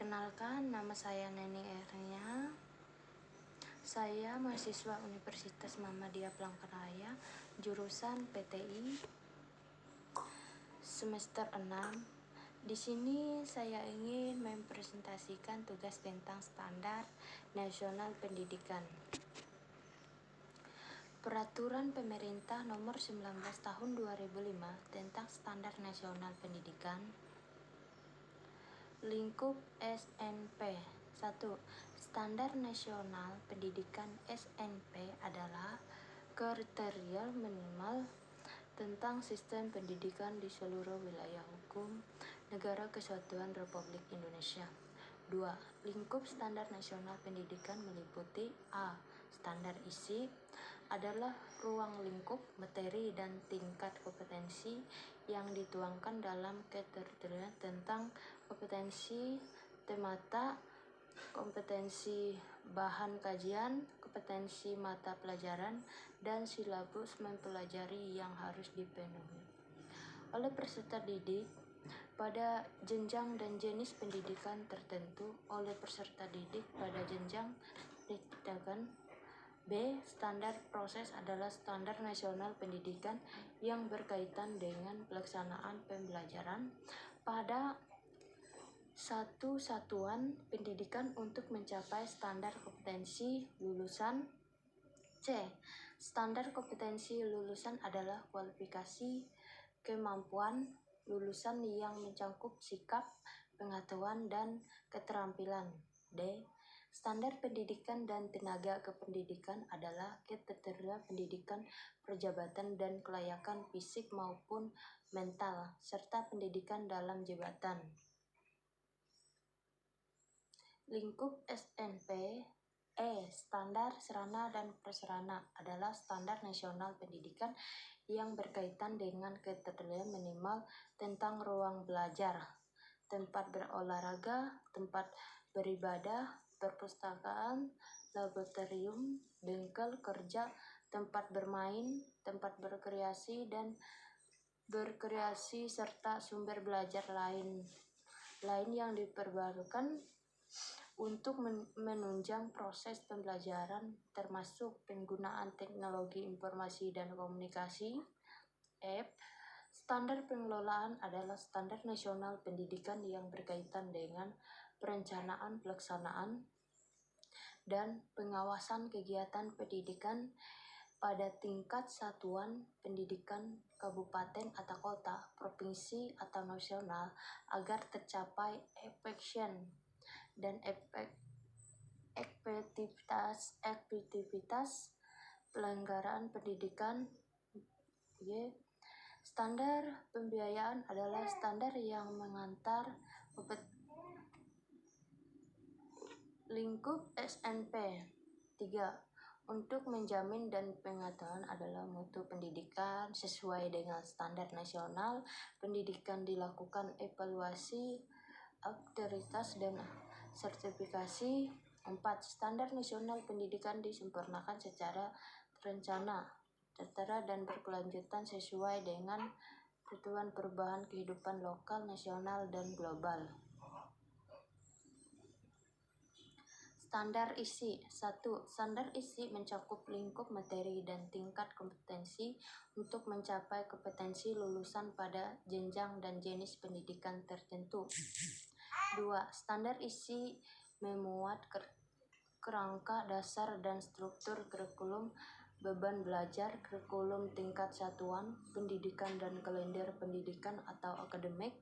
Perkenalkan, nama saya Neni Ernia. Saya mahasiswa Universitas Muhammadiyah Palangkaraya, jurusan PTI, semester 6. Di sini saya ingin mempresentasikan tugas tentang Standar Nasional Pendidikan. Peraturan Pemerintah Nomor 19 Tahun 2005 tentang Standar Nasional Pendidikan. Lingkup SNP. 1. Standar Nasional Pendidikan SNP adalah kriteria minimal tentang sistem pendidikan di seluruh wilayah hukum Negara Kesatuan Republik Indonesia. 2. Lingkup Standar Nasional Pendidikan meliputi A. Standar isi adalah ruang lingkup materi dan tingkat kompetensi yang dituangkan dalam kriteria tentang kompetensi temata, kompetensi bahan kajian, kompetensi mata pelajaran, dan silabus mempelajari yang harus dipenuhi oleh peserta didik pada jenjang dan jenis pendidikan tertentu oleh peserta didik pada jenjang pendidikan. B. Standar proses adalah standar nasional pendidikan yang berkaitan dengan pelaksanaan pembelajaran pada satu satuan pendidikan untuk mencapai standar kompetensi lulusan. C. Standar kompetensi lulusan adalah kualifikasi kemampuan lulusan yang mencakup sikap, pengetahuan, dan keterampilan. D. Standar pendidikan dan tenaga kependidikan adalah kriteria pendidikan perjabatan dan kelayakan fisik maupun mental, serta pendidikan dalam jabatan. Lingkup SNP. Standar sarana dan prasarana adalah standar nasional pendidikan yang berkaitan dengan kriteria minimal tentang ruang belajar, tempat berolahraga, tempat beribadah, perpustakaan, laboratorium, bengkel kerja, tempat bermain, tempat berkreasi serta sumber belajar lain yang diperbarukan untuk menunjang proses pembelajaran termasuk penggunaan teknologi informasi dan komunikasi. F. Standar pengelolaan adalah standar nasional pendidikan yang berkaitan dengan perencanaan, pelaksanaan, dan pengawasan kegiatan pendidikan pada tingkat satuan pendidikan kabupaten atau kota, provinsi atau nasional agar tercapai efisien dan efektivitas pelanggaran pendidikan. Y. Standar pembiayaan adalah standar yang mengantar lingkup SNP. 3. Untuk menjamin dan pengetahuan adalah mutu pendidikan sesuai dengan standar nasional pendidikan dilakukan evaluasi otoritas dan sertifikasi. 4. Standar nasional pendidikan disempurnakan secara terencana, tertera dan berkelanjutan sesuai dengan kebutuhan perubahan kehidupan lokal, nasional, dan global. Standar isi. 1. Standar isi mencakup lingkup materi dan tingkat kompetensi untuk mencapai kompetensi lulusan pada jenjang dan jenis pendidikan tertentu. 2. Standar isi memuat kerangka dasar dan struktur kurikulum, beban belajar, kurikulum tingkat satuan pendidikan, dan kalender pendidikan atau akademik.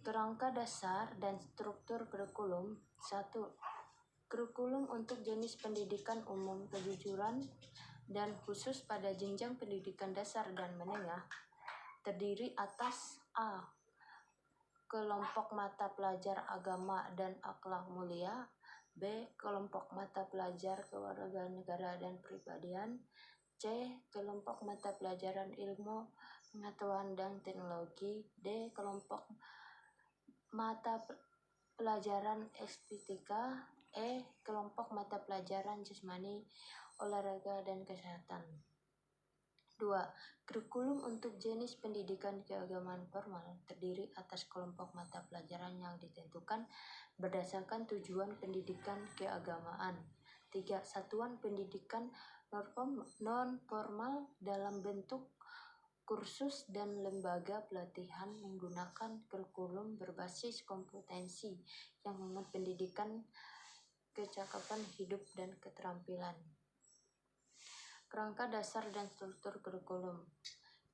Kerangka dasar dan struktur kurikulum. 1. Kurikulum untuk jenis pendidikan umum kejuruan dan khusus pada jenjang pendidikan dasar dan menengah terdiri atas A. Kelompok mata pelajar agama dan akhlak mulia. B. Kelompok mata pelajar kewarganegaraan dan pribadian. C. Kelompok mata pelajaran ilmu pengetahuan dan teknologi. D. Kelompok mata pelajaran estetika. E. Kelompok mata pelajaran jasmani, olahraga, dan kesehatan. 2. Kurikulum untuk jenis pendidikan keagamaan formal terdiri atas kelompok mata pelajaran yang ditentukan berdasarkan tujuan pendidikan keagamaan. 3. Satuan pendidikan non-formal dalam bentuk kursus dan lembaga pelatihan menggunakan kurikulum berbasis kompetensi yang memuat pendidikan kecakapan hidup dan keterampilan. Kerangka dasar dan struktur kurikulum.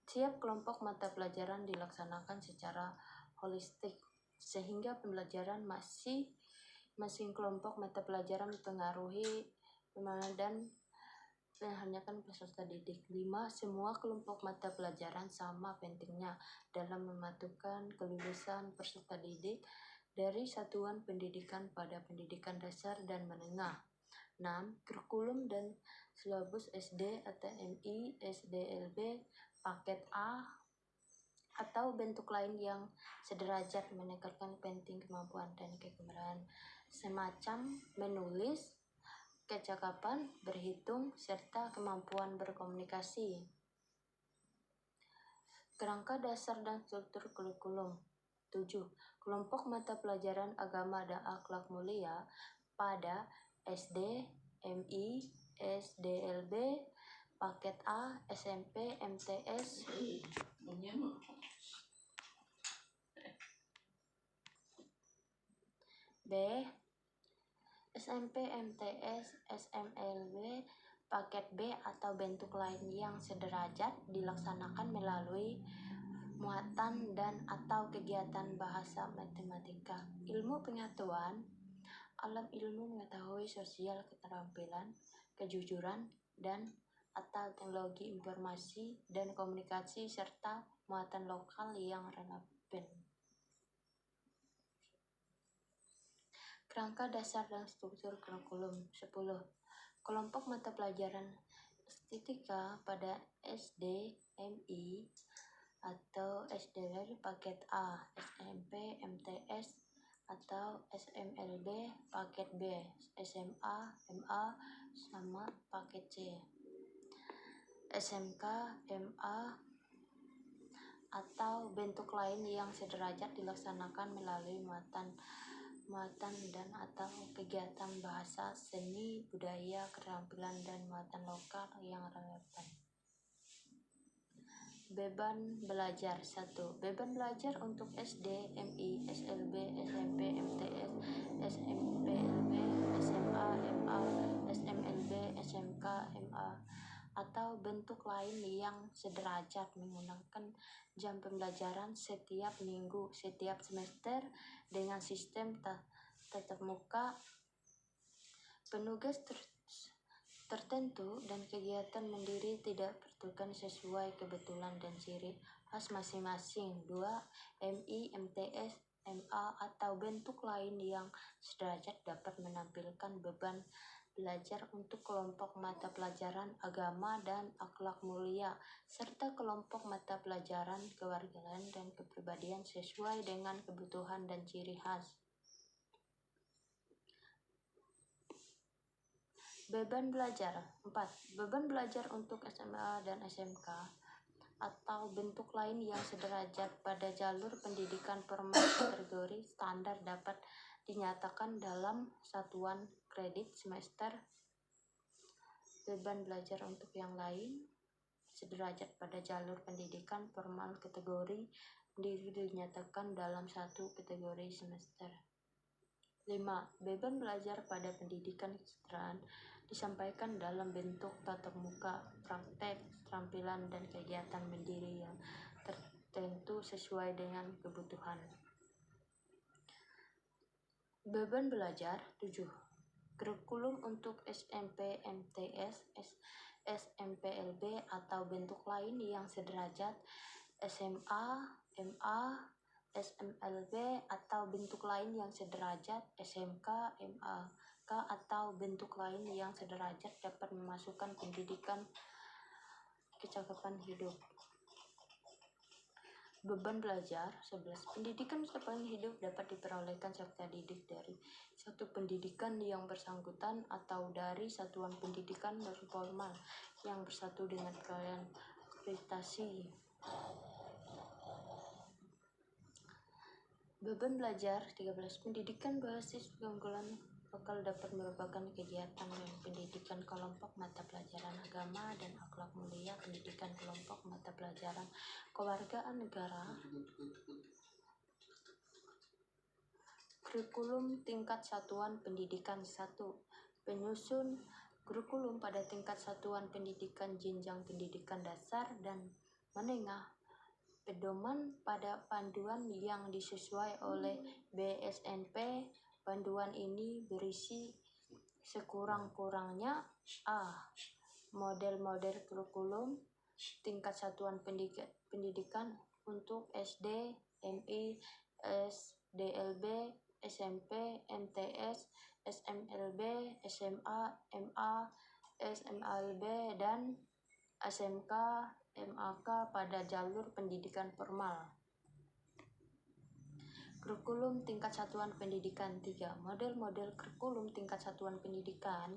Setiap kelompok mata pelajaran dilaksanakan secara holistik, sehingga pembelajaran masing kelompok mata pelajaran mempengaruhi dan menghasilkan peserta didik. 5. Semua kelompok mata pelajaran sama pentingnya dalam mematukan kelulusan peserta didik dari satuan pendidikan pada pendidikan dasar dan menengah. 6. Kurikulum dan silabus SD atau MI, SDLB, paket A atau bentuk lain yang sederajat menekankan penting kemampuan dan kegemaran semacam menulis, kecakapan, berhitung, serta kemampuan berkomunikasi. Kerangka dasar dan struktur kurikulum. 7. Kelompok mata pelajaran agama dan akhlak mulia pada SD, MI, SDLB, paket A, SMP, MTS, B, SMP, MTS, SMLB, paket B atau bentuk lain yang sederajat dilaksanakan melalui muatan dan atau kegiatan bahasa matematika, ilmu pengetahuan, alam ilmu mengetahui sosial, keterampilan, kejujuran, dan atau teknologi informasi dan komunikasi serta muatan lokal yang relevan. Kerangka dasar dan struktur kurikulum. 10. Kelompok mata pelajaran estetika pada SD, MI, atau SDLB paket A, SMP, MTS, atau SMLB paket B, SMA, MA, sama paket C, SMK, MA, atau bentuk lain yang sederajat dilaksanakan melalui muatan dan atau kegiatan bahasa, seni, budaya, keterampilan, dan muatan lokal yang relevan. Beban belajar. 1. Beban belajar untuk SD, MI, SLB, SMP, MTS, SMPLB, SMA, MA, SMLB, SMK, MA, atau bentuk lain yang sederajat menggunakan jam pembelajaran setiap minggu, setiap semester dengan sistem tatap muka, penugas tertentu, dan kegiatan mandiri tidak bertujuan sesuai kebetulan dan ciri khas masing-masing. 2. MI, MTS, MA, atau bentuk lain yang sederajat dapat menampilkan beban belajar untuk kelompok mata pelajaran agama dan akhlak mulia, serta kelompok mata pelajaran kewarganegaraan dan kepribadian sesuai dengan kebutuhan dan ciri khas. Beban belajar. 4. Beban belajar untuk SMA dan SMK atau bentuk lain yang sederajat pada jalur pendidikan formal kategori standar dapat dinyatakan dalam satuan kredit semester. Beban belajar untuk yang lain sederajat pada jalur pendidikan formal kategori dinyatakan dalam satu kategori semester. 5. Beban belajar pada pendidikan kesetaraan disampaikan dalam bentuk tatap muka, praktek, keterampilan, dan kegiatan mandiri yang tertentu sesuai dengan kebutuhan. Beban belajar. 7. Kurikulum untuk SMP, MTS, SMPLB, atau bentuk lain yang sederajat, SMA, MA, SMLB, atau bentuk lain yang sederajat, SMK, MA, atau bentuk lain yang sederajat dapat memasukkan pendidikan kecakapan hidup. Beban belajar. 11. Pendidikan kecakapan hidup dapat diperolehkan serta didik dari satu pendidikan yang bersangkutan atau dari satuan pendidikan non formal yang bersatu dengan kalian prestasi. Beban belajar 13. Pendidikan berbasis keunggulan lokal dapat merupakan kegiatan yang pendidikan kelompok mata pelajaran agama dan akhlak mulia, pendidikan kelompok mata pelajaran kewargaan negara, kurikulum tingkat satuan pendidikan 1. Penyusun kurikulum pada tingkat satuan pendidikan jenjang pendidikan dasar dan menengah, pedoman pada panduan yang disusun oleh BSNP. Panduan ini berisi sekurang-kurangnya a. model-model kurikulum tingkat satuan pendidikan untuk SD, MI, SDLB, SMP, MTS, SMLB, SMA, MA, SMLB, dan SMK, MAK pada jalur pendidikan formal. Kurikulum tingkat satuan pendidikan 3. Model-model kurikulum tingkat satuan pendidikan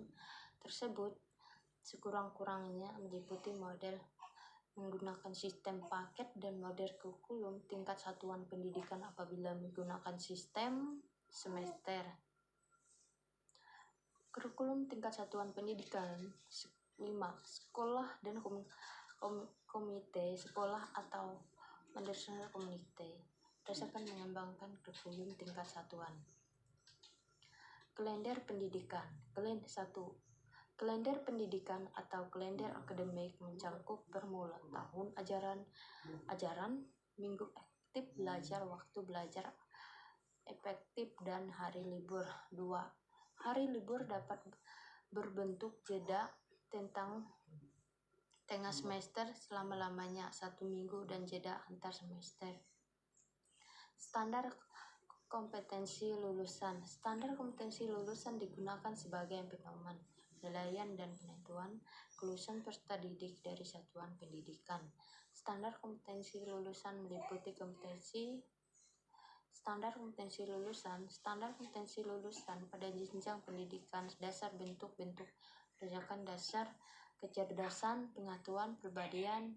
tersebut sekurang-kurangnya meliputi model menggunakan sistem paket dan model kurikulum tingkat satuan pendidikan apabila menggunakan sistem semester. Kurikulum tingkat satuan pendidikan 5. Sekolah dan komite sekolah atau managerial komite berdasarkan mengembangkan kurikulum tingkat satuan. Kalender pendidikan. Kalender 1. Kalender pendidikan atau kalender akademik mencakup permula tahun ajaran, minggu aktif belajar, waktu belajar efektif, dan hari libur. 2. Hari libur dapat berbentuk jeda tentang tengah semester selama-lamanya 1 minggu dan jeda antar semester. Standar kompetensi lulusan. Standar kompetensi lulusan digunakan sebagai pedoman penilaian dan penentuan kelulusan peserta didik dari satuan pendidikan. Standar kompetensi lulusan meliputi standar kompetensi lulusan. Standar kompetensi lulusan pada jenjang pendidikan dasar bentuk-bentuk berdasarkan dasar kecerdasan, pengetahuan, kepribadian.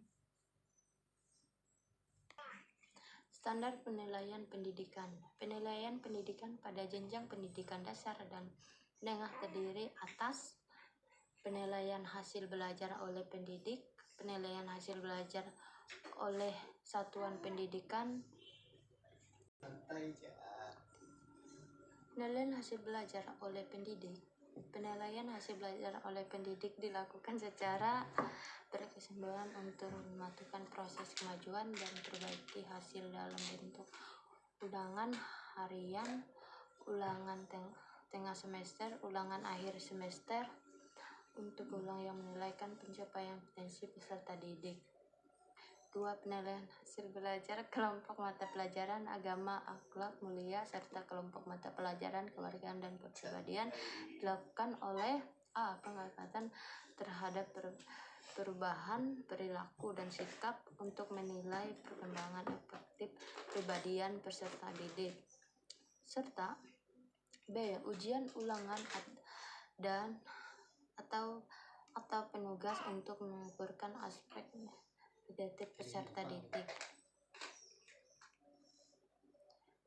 Standar penilaian pendidikan. Penilaian pendidikan pada jenjang pendidikan dasar dan menengah terdiri atas penilaian hasil belajar oleh pendidik, penilaian hasil belajar oleh satuan pendidikan, penilaian hasil belajar oleh pendidik. Penilaian hasil belajar oleh pendidik dilakukan secara berkesinambungan untuk mematukan proses kemajuan dan perbaiki hasil dalam bentuk ulangan harian, ulangan tengah semester, ulangan akhir semester untuk ulang yang menilaikan pencapaian potensi peserta didik. 2. Penilaian hasil belajar kelompok mata pelajaran agama, akhlak mulia, serta kelompok mata pelajaran kewarganegaraan dan kepribadian dilakukan oleh a. pengamatan terhadap perubahan perilaku dan sikap untuk menilai perkembangan efektif kepribadian peserta didik, serta b. ujian ulangan dan atau penugas untuk mengukurkan aspek negatif peserta didik.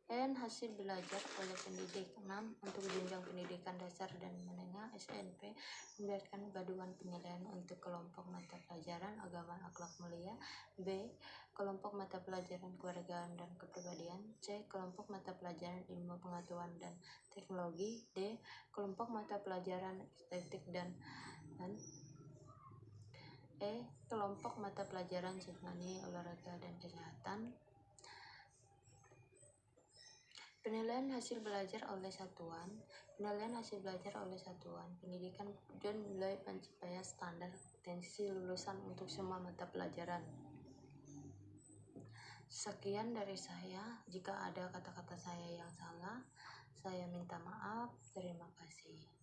Dan hasil belajar oleh pendidik. 6. Untuk jenjang pendidikan dasar dan menengah SNP memberikan panduan penilaian untuk kelompok mata pelajaran agama, akhlak mulia, b. kelompok mata pelajaran kewarganegaraan dan kepribadian, c. kelompok mata pelajaran ilmu pengetahuan dan teknologi, d. kelompok mata pelajaran estetik dan e. kelompok mata pelajaran jasmani, olahraga, dan kesehatan. Penilaian hasil belajar oleh satuan. Penilaian hasil belajar oleh satuan pendidikan dan menilai pencapaian standar kompetensi lulusan untuk semua mata pelajaran. Sekian dari saya. Jika ada kata-kata saya yang salah, saya minta maaf. Terima kasih.